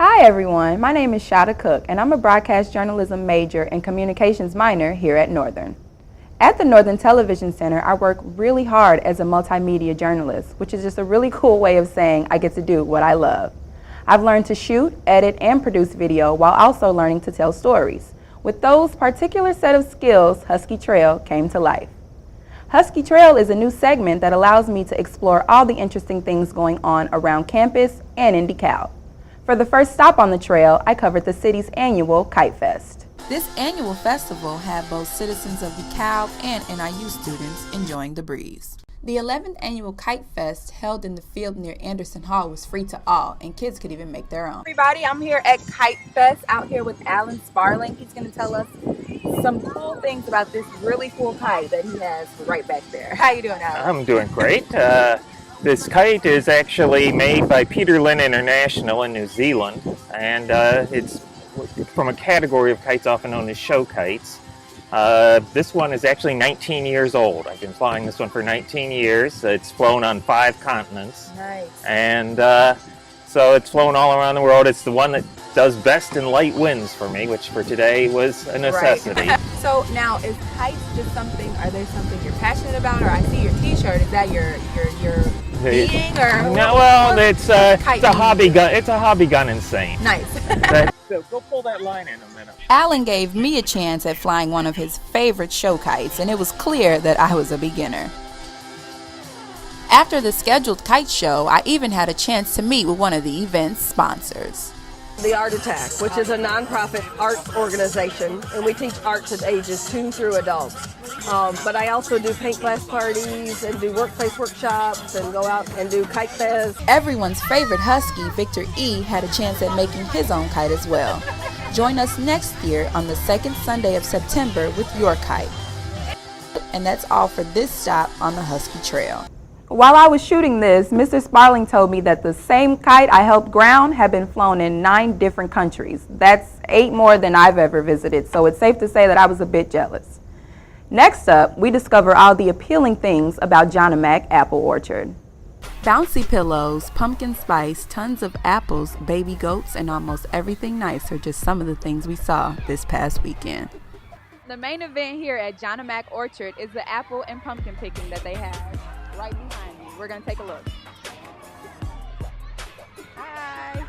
Hi everyone, my name is Shada Cook and I'm a broadcast journalism major and communications minor here at Northern. At the Northern Television Center, I work really hard as a multimedia journalist, which is just a really cool way of saying I get to do what I love. I've learned to shoot, edit, and produce video while also learning to tell stories. With those particular set of skills, Husky Trail came to life. Husky Trail is a new segment that allows me to explore all the interesting things going on around campus and in DeKalb. For the first stop on the trail, I covered the city's annual Kite Fest. This annual festival had both citizens of DeKalb and NIU students enjoying the breeze. The 11th annual Kite Fest held in the field near Anderson Hall was free to all, and kids could even make their own. Everybody, I'm here at Kite Fest out here with Alan Sparling. He's going to tell us some cool things about this really cool kite that he has right back there. How you doing, Alan? I'm doing great. This kite is actually made by Peter Lynn International in New Zealand, and it's from a category of kites often known as show kites. This one is actually 19 years old. I've been flying this one for 19 years. It's flown on 5 continents. Nice. And so it's flown all around the world. It's the one that does best in light winds for me, which for today was a necessity. Right. So now, is kites just something, are there something you're passionate about? Or I see your t-shirt, is that your being or? No, well, it's a hobby gun. It's a hobby gun insane. Nice. So go pull that line in a minute. Alan gave me a chance at flying one of his favorite show kites, and it was clear that I was a beginner. After the scheduled kite show, I even had a chance to meet with one of the event's sponsors. The Art Attack, which is a nonprofit art organization, and we teach art to ages 2 through adults. But I also do paint class parties and do workplace workshops and go out and do kite fest. Everyone's favorite Husky, Victor E., had a chance at making his own kite as well. Join us next year on the second Sunday of September with your kite. And that's all for this stop on the Husky Trail. While I was shooting this, Mr. Sparling told me that the same kite I helped ground had been flown in 9 different countries. That's 8 more than I've ever visited, so it's safe to say that I was a bit jealous. Next up, we discover all the appealing things about John and Mac Apple Orchard. Bouncy pillows, pumpkin spice, tons of apples, baby goats, and almost everything nice are just some of the things we saw this past weekend. The main event here at John and Mac Orchard is the apple and pumpkin picking that they have right behind me. We're going to take a look. Hi.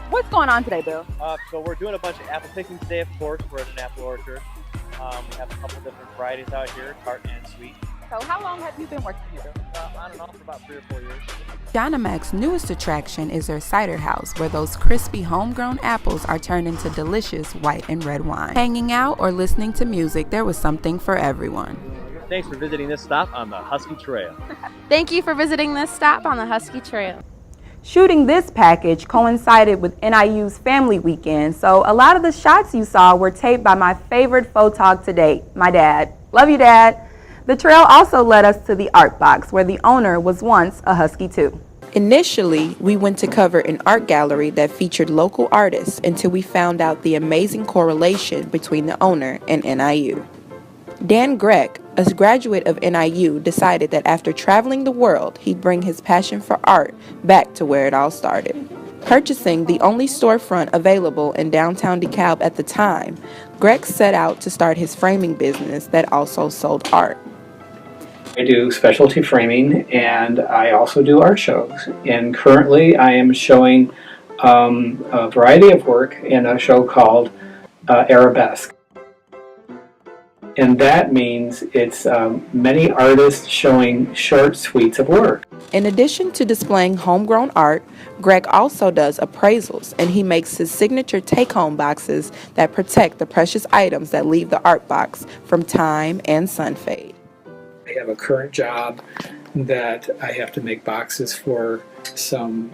What's going on today, Bill? So we're doing a bunch of apple picking today, of course. We're at an apple orchard. We have a couple different varieties out here, tart and sweet. So how long have you been working here? On and off for about 3 or 4 years. John and Mac's newest attraction is their cider house, where those crispy homegrown apples are turned into delicious white and red wine. Hanging out or listening to music, there was something for everyone. Thanks for visiting this stop on the Husky Trail. Thank you for visiting this stop on the Husky Trail. Shooting this package coincided with NIU's family weekend, so a lot of the shots you saw were taped by my favorite photog to date, my dad. Love you, Dad. The trail also led us to the art box, where the owner was once a Husky too. Initially, we went to cover an art gallery that featured local artists until we found out the amazing correlation between the owner and NIU. Dan Gregg, a graduate of NIU, decided that after traveling the world, he'd bring his passion for art back to where it all started. Purchasing the only storefront available in downtown DeKalb at the time, Gregg set out to start his framing business that also sold art. I do specialty framing, and I also do art shows. And currently I am showing a variety of work in a show called Arabesque. And that means it's many artists showing short suites of work. In addition to displaying homegrown art, Gregg also does appraisals, and he makes his signature take-home boxes that protect the precious items that leave the art box from time and sun fade. I have a current job that I have to make boxes for some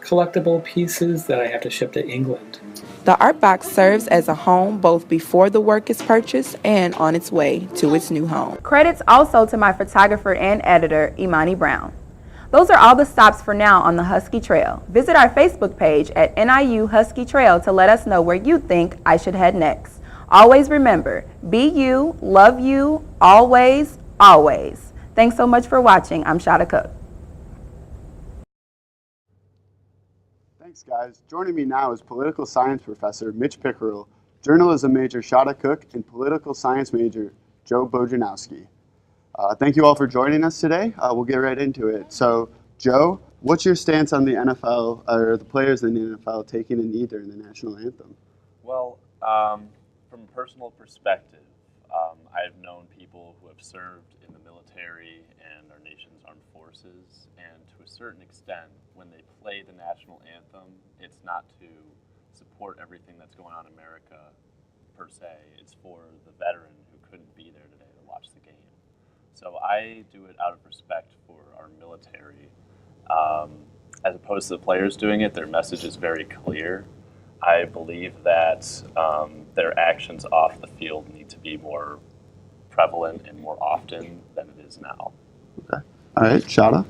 collectible pieces that I have to ship to England. The art box serves as a home both before the work is purchased and on its way to its new home. Credits also to my photographer and editor, Imani Brown. Those are all the stops for now on the Husky Trail. Visit our Facebook page at NIU Husky Trail to let us know where you think I should head next. Always remember, be you, love you, always, always. Thanks so much for watching. I'm Shada Cook. Thanks, guys. Joining me now is political science professor Mitch Pickerel, journalism major Shada Cook, and political science major Joe Bojanowski. Thank you all for joining us today. We'll get right into it. So, Joe, what's your stance on the NFL, or the players in the NFL taking a knee during the national anthem? Well, from a personal perspective, I've known people who have served in the military and our nation's armed forces, and to a certain extent, when they play the national anthem, it's not to support everything that's going on in America per se. It's for the veteran who couldn't be there today to watch the game. So I do it out of respect for our military. As opposed to the players doing it, their message is very clear. I believe that their actions off the field need to be more prevalent and more often than it is now. Okay. All right, Shada?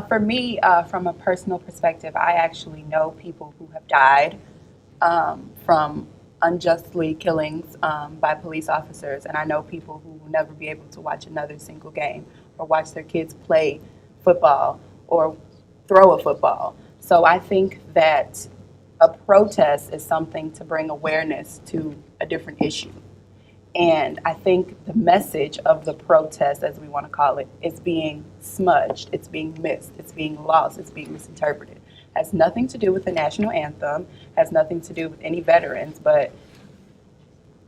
For me, from a personal perspective, I actually know people who have died from unjustly killings by police officers, and I know people who will never be able to watch another single game or watch their kids play football or throw a football. So I think that a protest is something to bring awareness to a different issue. And I think the message of the protest, as we want to call it, is being smudged, it's being missed, it's being lost, it's being misinterpreted. Has nothing to do with the national anthem, has nothing to do with any veterans, but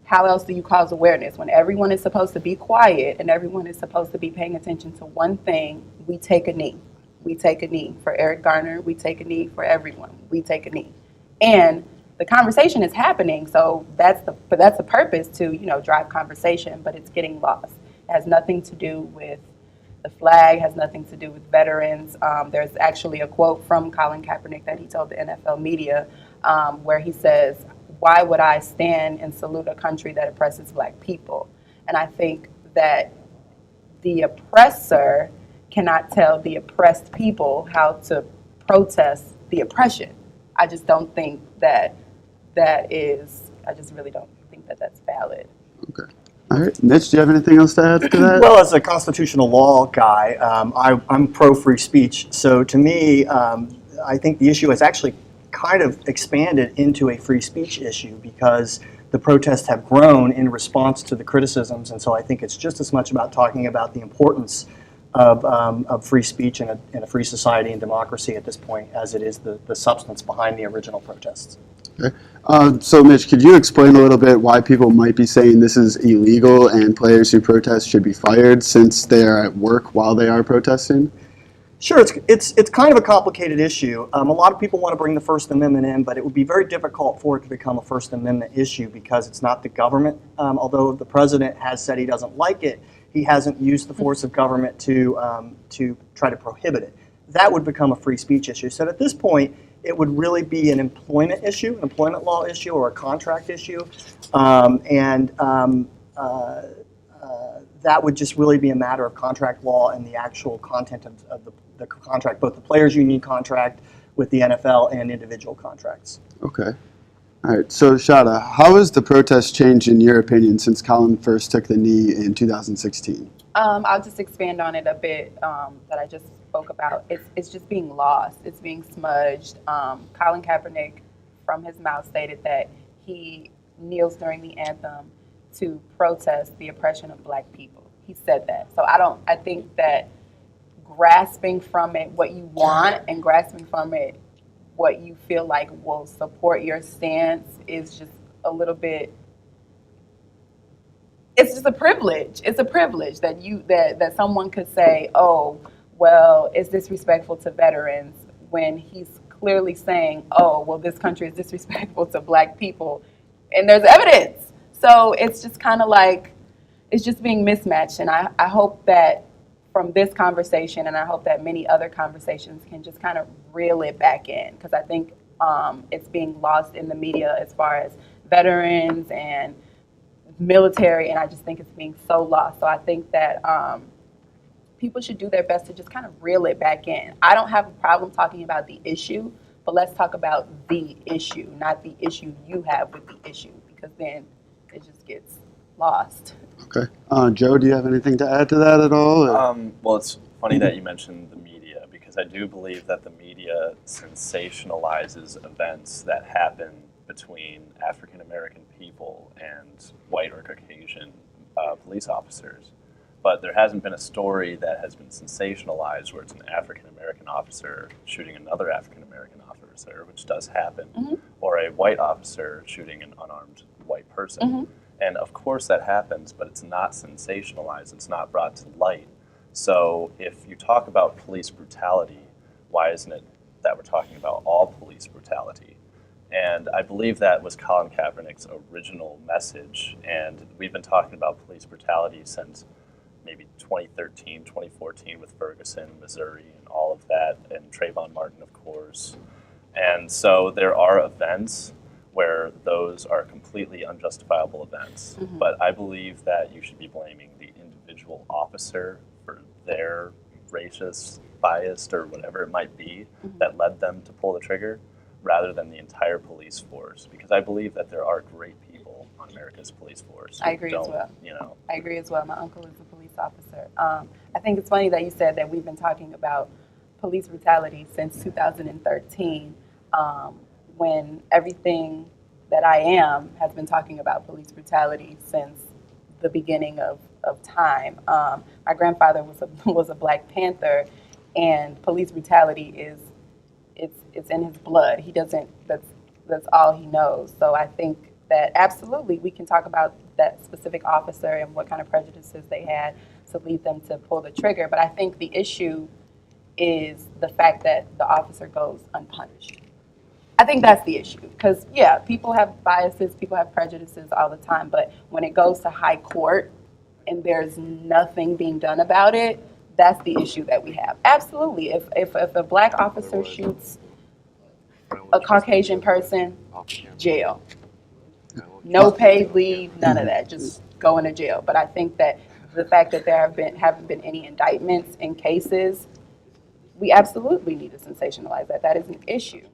how else do you cause awareness? When everyone is supposed to be quiet and everyone is supposed to be paying attention to one thing, we take a knee. We take a knee for Eric Garner, we take a knee for everyone, we take a knee. And the conversation is happening, so that's the purpose to, drive conversation, but it's getting lost. It has nothing to do with the flag, has nothing to do with veterans. There's actually a quote from Colin Kaepernick that he told the NFL media where he says, "Why would I stand and salute a country that oppresses black people?" And I think that the oppressor cannot tell the oppressed people how to protest the oppression. I just don't think I just really don't think that that's valid. Okay. All right. Mitch, do you have anything else to add to that? Well, as a constitutional law guy, I'm pro-free speech. So to me, I think the issue has actually kind of expanded into a free speech issue because the protests have grown in response to the criticisms. And so I think it's just as much about talking about the importance of free speech in a free society and democracy at this point as it is the substance behind the original protests. Okay. So, Mitch, could you explain a little bit why people might be saying this is illegal and players who protest should be fired since they are at work while they are protesting? Sure, it's kind of a complicated issue. A lot of people want to bring the First Amendment in, but it would be very difficult for it to become a First Amendment issue because it's not the government. Although the president has said he doesn't like it, he hasn't used the force of government to try to prohibit it. That would become a free speech issue. So at this point, it would really be an employment issue, an employment law issue, or a contract issue, that would just really be a matter of contract law and the actual content of the contract, both the players' union contract with the NFL and individual contracts. Okay. All right. So, Shada, how has the protest changed in your opinion since Colin first took the knee in 2016? I'll just expand on it a bit that I just spoke about. It's just being lost. It's being smudged. Colin Kaepernick, from his mouth, stated that he kneels during the anthem to protest the oppression of black people. He said that. So I think that grasping from it what you want and grasping from it what you feel like will support your stance is just a little bit, it's just a privilege. It's a privilege that that someone could say, oh, well, it's disrespectful to veterans when he's clearly saying, oh, well, this country is disrespectful to black people. And there's evidence. So it's just kind of like, it's just being mismatched. And I hope that from this conversation, and I hope that many other conversations can just kind of reel it back in, because I think it's being lost in the media as far as veterans and military, and I just think it's being so lost. So I think that people should do their best to just kind of reel it back in. I don't have a problem talking about the issue, but let's talk about the issue, not the issue you have with the issue, because then it just gets lost. Okay. Joe, do you have anything to add to that at all? Well, it's funny that you mentioned the media, because because I do believe that the media sensationalizes events that happen between African American people and white or Caucasian police officers. But there hasn't been a story that has been sensationalized where it's an African American officer shooting another African American officer, which does happen, or a white officer shooting an unarmed white person. And of course that happens, but it's not sensationalized, it's not brought to light. So if you talk about police brutality, why isn't it that we're talking about all police brutality? And I believe that was Colin Kaepernick's original message, and we've been talking about police brutality since maybe 2013, 2014 with Ferguson, Missouri, and all of that, and Trayvon Martin, of course. And so there are events where those are completely unjustifiable events. But I believe that you should be blaming the individual officer for their racist, biased, or whatever it might be that led them to pull the trigger, rather than the entire police force. Because I believe that there are great people on America's police force. I agree as well. You know. I agree as well. My uncle is a police officer. I think it's funny that you said that we've been talking about police brutality since 2013. When everything that I am has been talking about police brutality since the beginning of time. My grandfather was a Black Panther, and police brutality is it's in his blood. He doesn't. That's all he knows. So I think that absolutely we can talk about that specific officer and what kind of prejudices they had to lead them to pull the trigger. But I think the issue is the fact that the officer goes unpunished. I think that's the issue, because yeah, people have biases, people have prejudices all the time, but when it goes to high court and there's nothing being done about it, that's the issue that we have. Absolutely, if a Black officer shoots a Caucasian person, jail. No paid leave, none of that, just go into jail. But I think that the fact that there haven't been any indictments in cases, we absolutely need to sensationalize that. That is an issue.